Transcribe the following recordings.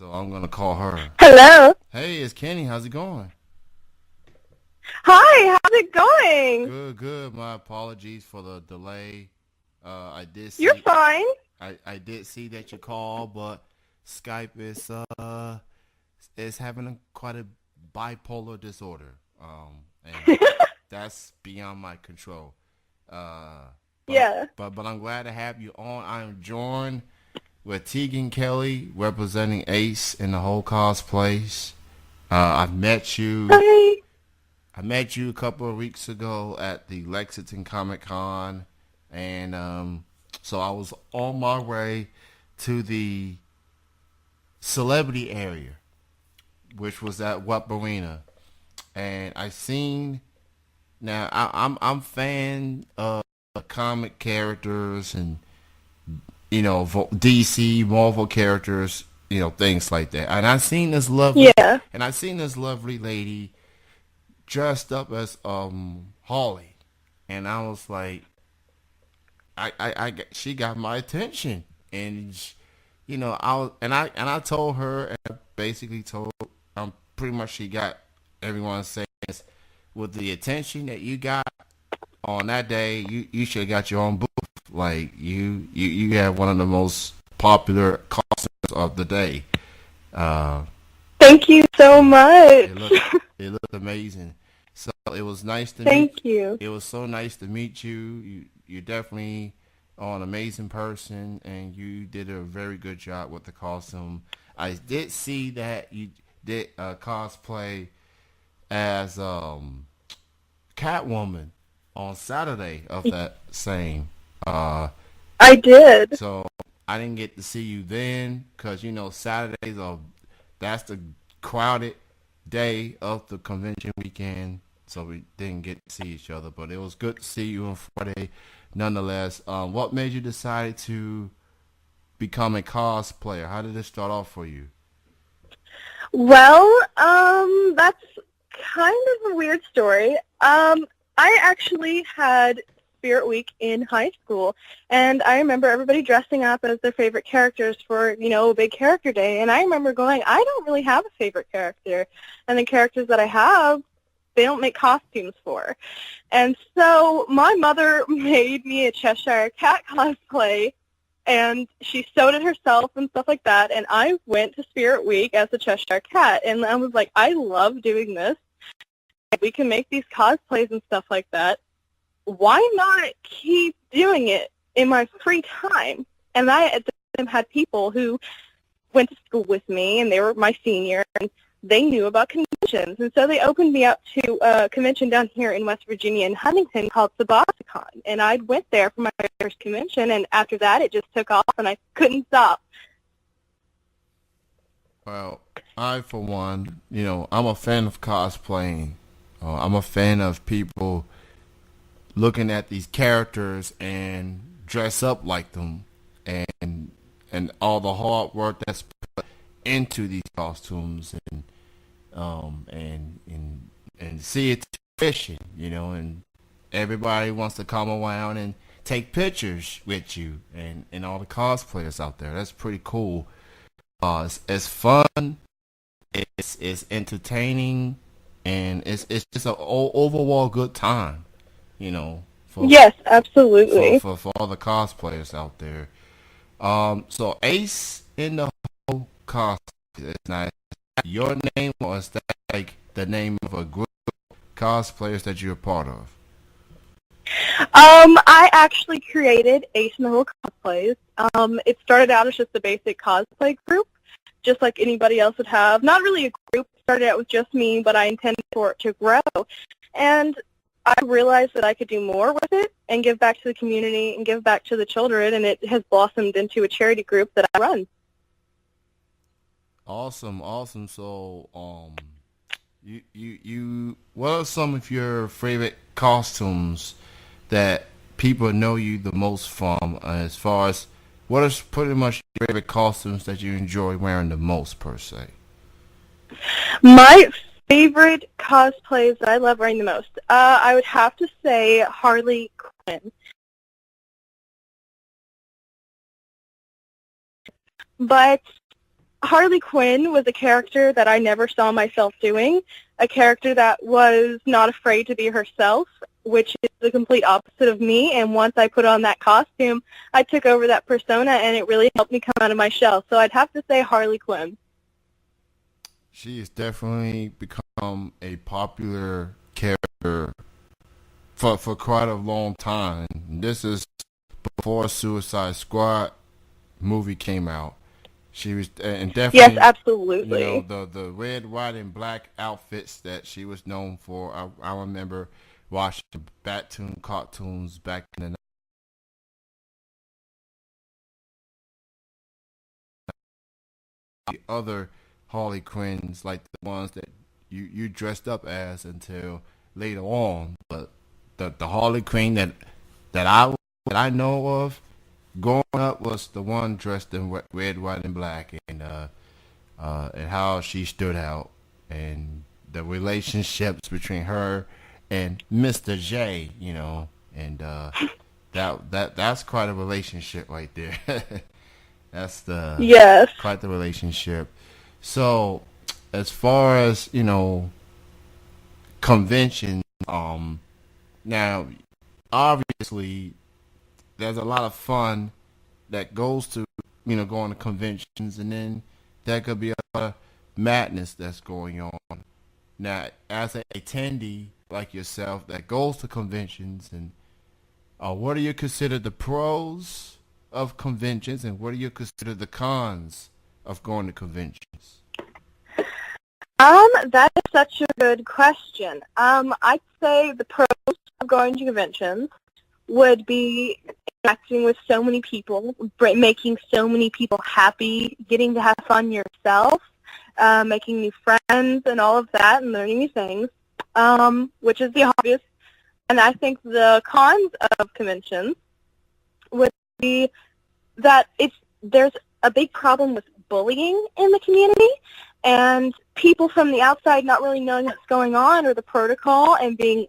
So I'm gonna call her. Hello. Hey, it's Kenny. How's it going? Hi, how's it going? Good, good. My apologies for the delay. I did You're see fine. I did see that you called, but Skype is having quite a bipolar disorder. And that's beyond my control. Uh, but Yeah. but I'm glad to have you on. I'm joined with Tegan Kelley representing Ace in the whole cosplays. I've met you. Hi. I met you a couple of weeks ago at the Lexington Comic Con, and so I was on my way to the celebrity area, which was at Wep Arena, and I seen. Now I'm fan of comic characters and DC Marvel characters, things like that. And Yeah. I seen this lovely lady dressed up as Holly, and I was like, she got my attention, and I told her, and I basically told, pretty much she got everyone saying this, with the attention that you got on that day, you should have got your own booth. Like you had one of the most popular costumes of the day. Uh, Thank you so much. it looked amazing. So it was nice to meet. Thank you. It was so nice to meet you. You're definitely an amazing person, and you did a very good job with the costume. I did see that you did cosplay as Catwoman on Saturday of that same. Uh, I did. so I didn't get to see you then because Saturdays are that's the crowded day of the convention weekend. So we didn't get to see each other, but it was good to see you on Friday, nonetheless. What made you decide to become a cosplayer? How did it start off for you? Well, that's kind of a weird story. I actually had Spirit Week in high school, and I remember everybody dressing up as their favorite characters for, a big character day, and I remember going, I don't really have a favorite character, and the characters that I have, they don't make costumes for. And so my mother made me a Cheshire Cat cosplay, and she sewed it herself and stuff like that, and I went to Spirit Week as a Cheshire Cat, and I was like, I love doing this. We can make these cosplays and stuff like that. Why not keep doing it in my free time? And I at the time had people who went to school with me, and they were my senior, and they knew about conventions. And so they opened me up to a convention down here in West Virginia in Huntington called Sabasicon. And I went there for my first convention, and after that it just took off, and I couldn't stop. Well, I, for one, I'm a fan of cosplaying. I'm a fan of people looking at these characters and dress up like them, and all the hard work that's put into these costumes, and see it to fruition, and everybody wants to come around and take pictures with you and all the cosplayers out there. That's pretty cool. It's fun. It's entertaining, and it's just an overall good time. You know, for Yes, absolutely. for all the cosplayers out there. So Ace in the whole cosplay. It's not your name, or is that like the name of a group of cosplayers that you're a part of? I actually created Ace in the Hole Cosplays. It started out as just a basic cosplay group, just like anybody else would have. Not really a group. It started out with just me, but I intended for it to grow. And I realized that I could do more with it and give back to the community and give back to the children, and it has blossomed into a charity group that I run. Awesome, awesome. So, what are some of your favorite costumes that people know you the most from? As far as what is pretty much your favorite costumes that you enjoy wearing the most, per se? My favorite cosplays that I love wearing the most, I would have to say Harley Quinn. But Harley Quinn was a character that I never saw myself doing, a character that was not afraid to be herself, which is the complete opposite of me. And once I put on that costume, I took over that persona, and it really helped me come out of my shell. So I'd have to say Harley Quinn. She has definitely become a popular character for quite a long time. This is before Suicide Squad movie came out. She was, and Yes, definitely, absolutely. the red, white, and black outfits that she was known for. I remember watching Battoon cartoons back in the other Harley Quinns, like the ones that you dressed up as until later on. But the Harley Quinn that I know of growing up was the one dressed in red, white, and black, and how she stood out, and the relationships between her and Mr. J, and that's quite a relationship right there. That's the Yes. quite the relationship. So, as far as convention, now obviously there's a lot of fun that goes to going to conventions, and then there could be a lot of madness that's going on. Now, as an attendee like yourself that goes to conventions, and what do you consider the pros of conventions, and what do you consider the cons of going to conventions? That is such a good question. I'd say the pros of going to conventions would be interacting with so many people, making so many people happy, getting to have fun yourself, making new friends and all of that, and learning new things, which is the obvious. And I think the cons of conventions would be that there's a big problem with bullying in the community, and people from the outside not really knowing what's going on or the protocol, and being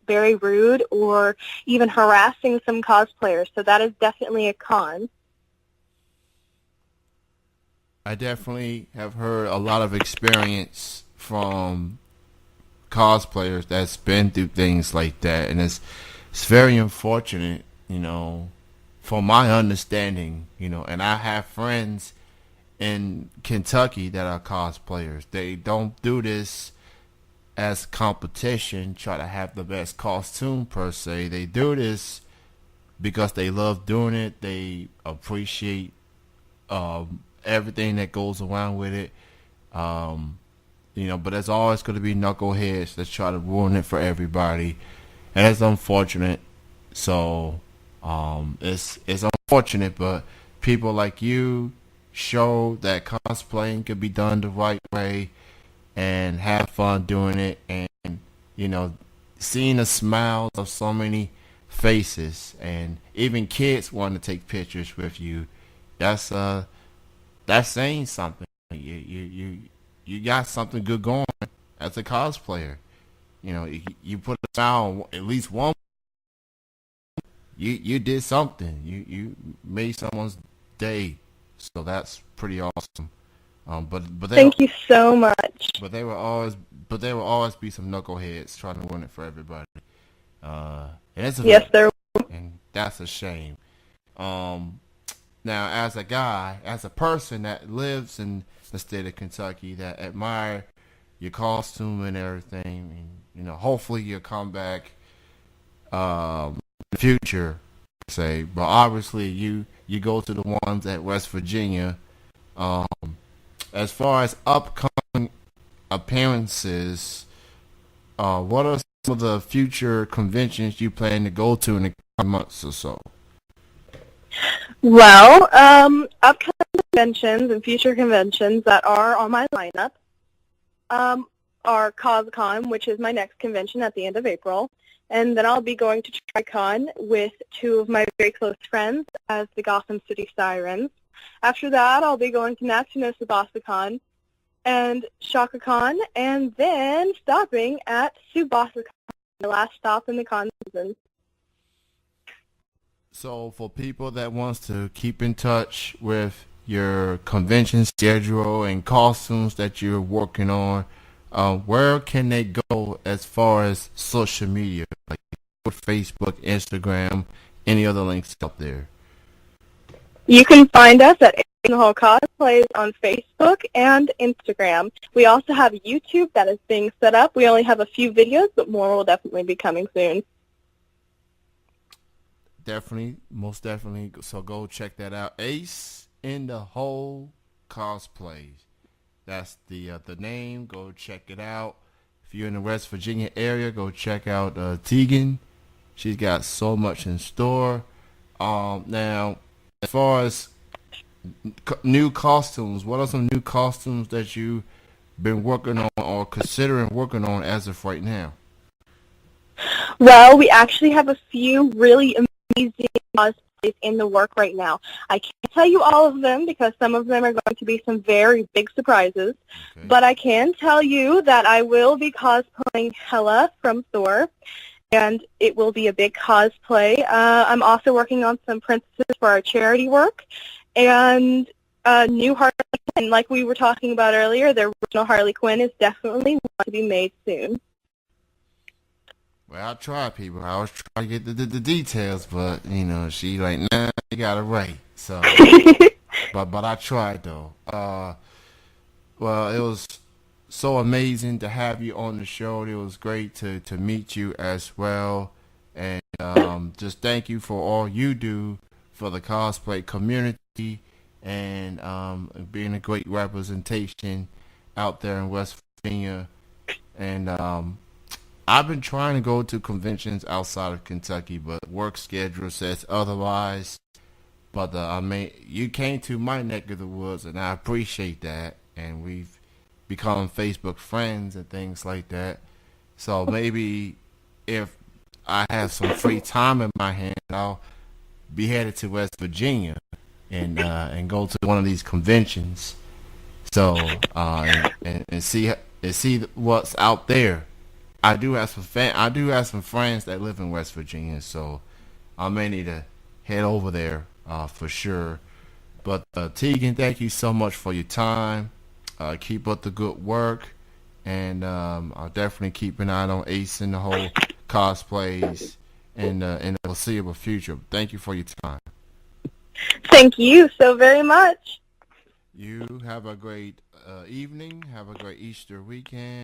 very rude or even harassing some cosplayers. So that is definitely a con. I definitely have heard a lot of experience from cosplayers that's been through things like that, and it's very unfortunate, from my understanding, and I have friends in Kentucky that are cosplayers. They don't do this as competition, try to have the best costume per se. They do this because they love doing it. They appreciate everything that goes around with it. But there's always going to be knuckleheads that try to ruin it for everybody, and it's unfortunate. So it's unfortunate, but people like you show that cosplaying could be done the right way and have fun doing it, and seeing the smiles of so many faces, and even kids want to take pictures with you. That's saying something. You got something good going as a cosplayer. You put a smile on at least one. You did something. You made someone's day. So that's pretty awesome. Thank you so much. But there will always be some knuckleheads trying to win it for everybody. Yes, there. And that's a shame. Now, as a person that lives in the state of Kentucky, that admire your costume and everything, and hopefully you'll come back in the future, say. But obviously, you go to the ones at West Virginia. As far as upcoming appearances, what are some of the future conventions you plan to go to in the coming months or so? Well, upcoming conventions and future conventions that are on my lineup are CosCon, which is my next convention at the end of April. And then I'll be going to TriCon with two of my very close friends as the Gotham City Sirens. After that, I'll be going to National SubasaCon and ShakaCon, and then stopping at SubasaCon, the last stop in the con season. So for people that wants to keep in touch with your convention schedule and costumes that you're working on, where can they go as far as social media, like Facebook, Instagram, any other links out there? You can find us at In the Hole Cosplays on Facebook and Instagram. We also have YouTube that is being set up. We only have a few videos, but more will definitely be coming soon. Definitely, most definitely. So go check that out. Ace in the Hole Cosplays. That's the name. Go check it out. If you're in the West Virginia area, go check out Tegan. She's got so much in store. Now, as far as new costumes, what are some new costumes that you've been working on or considering working on as of right now? Well, we actually have a few really amazing cosplays in the work right now. I can't tell you all of them because some of them are going to be some very big surprises. Okay. But I can tell you that I will be cosplaying Hela from Thor, and it will be a big cosplay. I'm also working on some princesses for our charity work, and new Harley Quinn. Like we were talking about earlier, the original Harley Quinn is definitely going to be made soon. Well, I tried, people. I was trying to get the details, but, you know, she like, nah, you got it right. So, but I tried, though. Well, it was so amazing to have you on the show. It was great to meet you as well. And just thank you for all you do for the cosplay community and being a great representation out there in West Virginia. And I've been trying to go to conventions outside of Kentucky, but work schedule says otherwise. But I mean, you came to my neck of the woods, and I appreciate that. And we've become Facebook friends and things like that. So maybe if I have some free time in my hand, I'll be headed to West Virginia and go to one of these conventions. So and see what's out there. I do have some friends that live in West Virginia, so I may need to head over there for sure. But Tegan, thank you so much for your time. Keep up the good work, and I'll definitely keep an eye on Ace in the Hole Cosplays in the foreseeable future. Thank you for your time. Thank you so very much. You have a great evening. Have a great Easter weekend.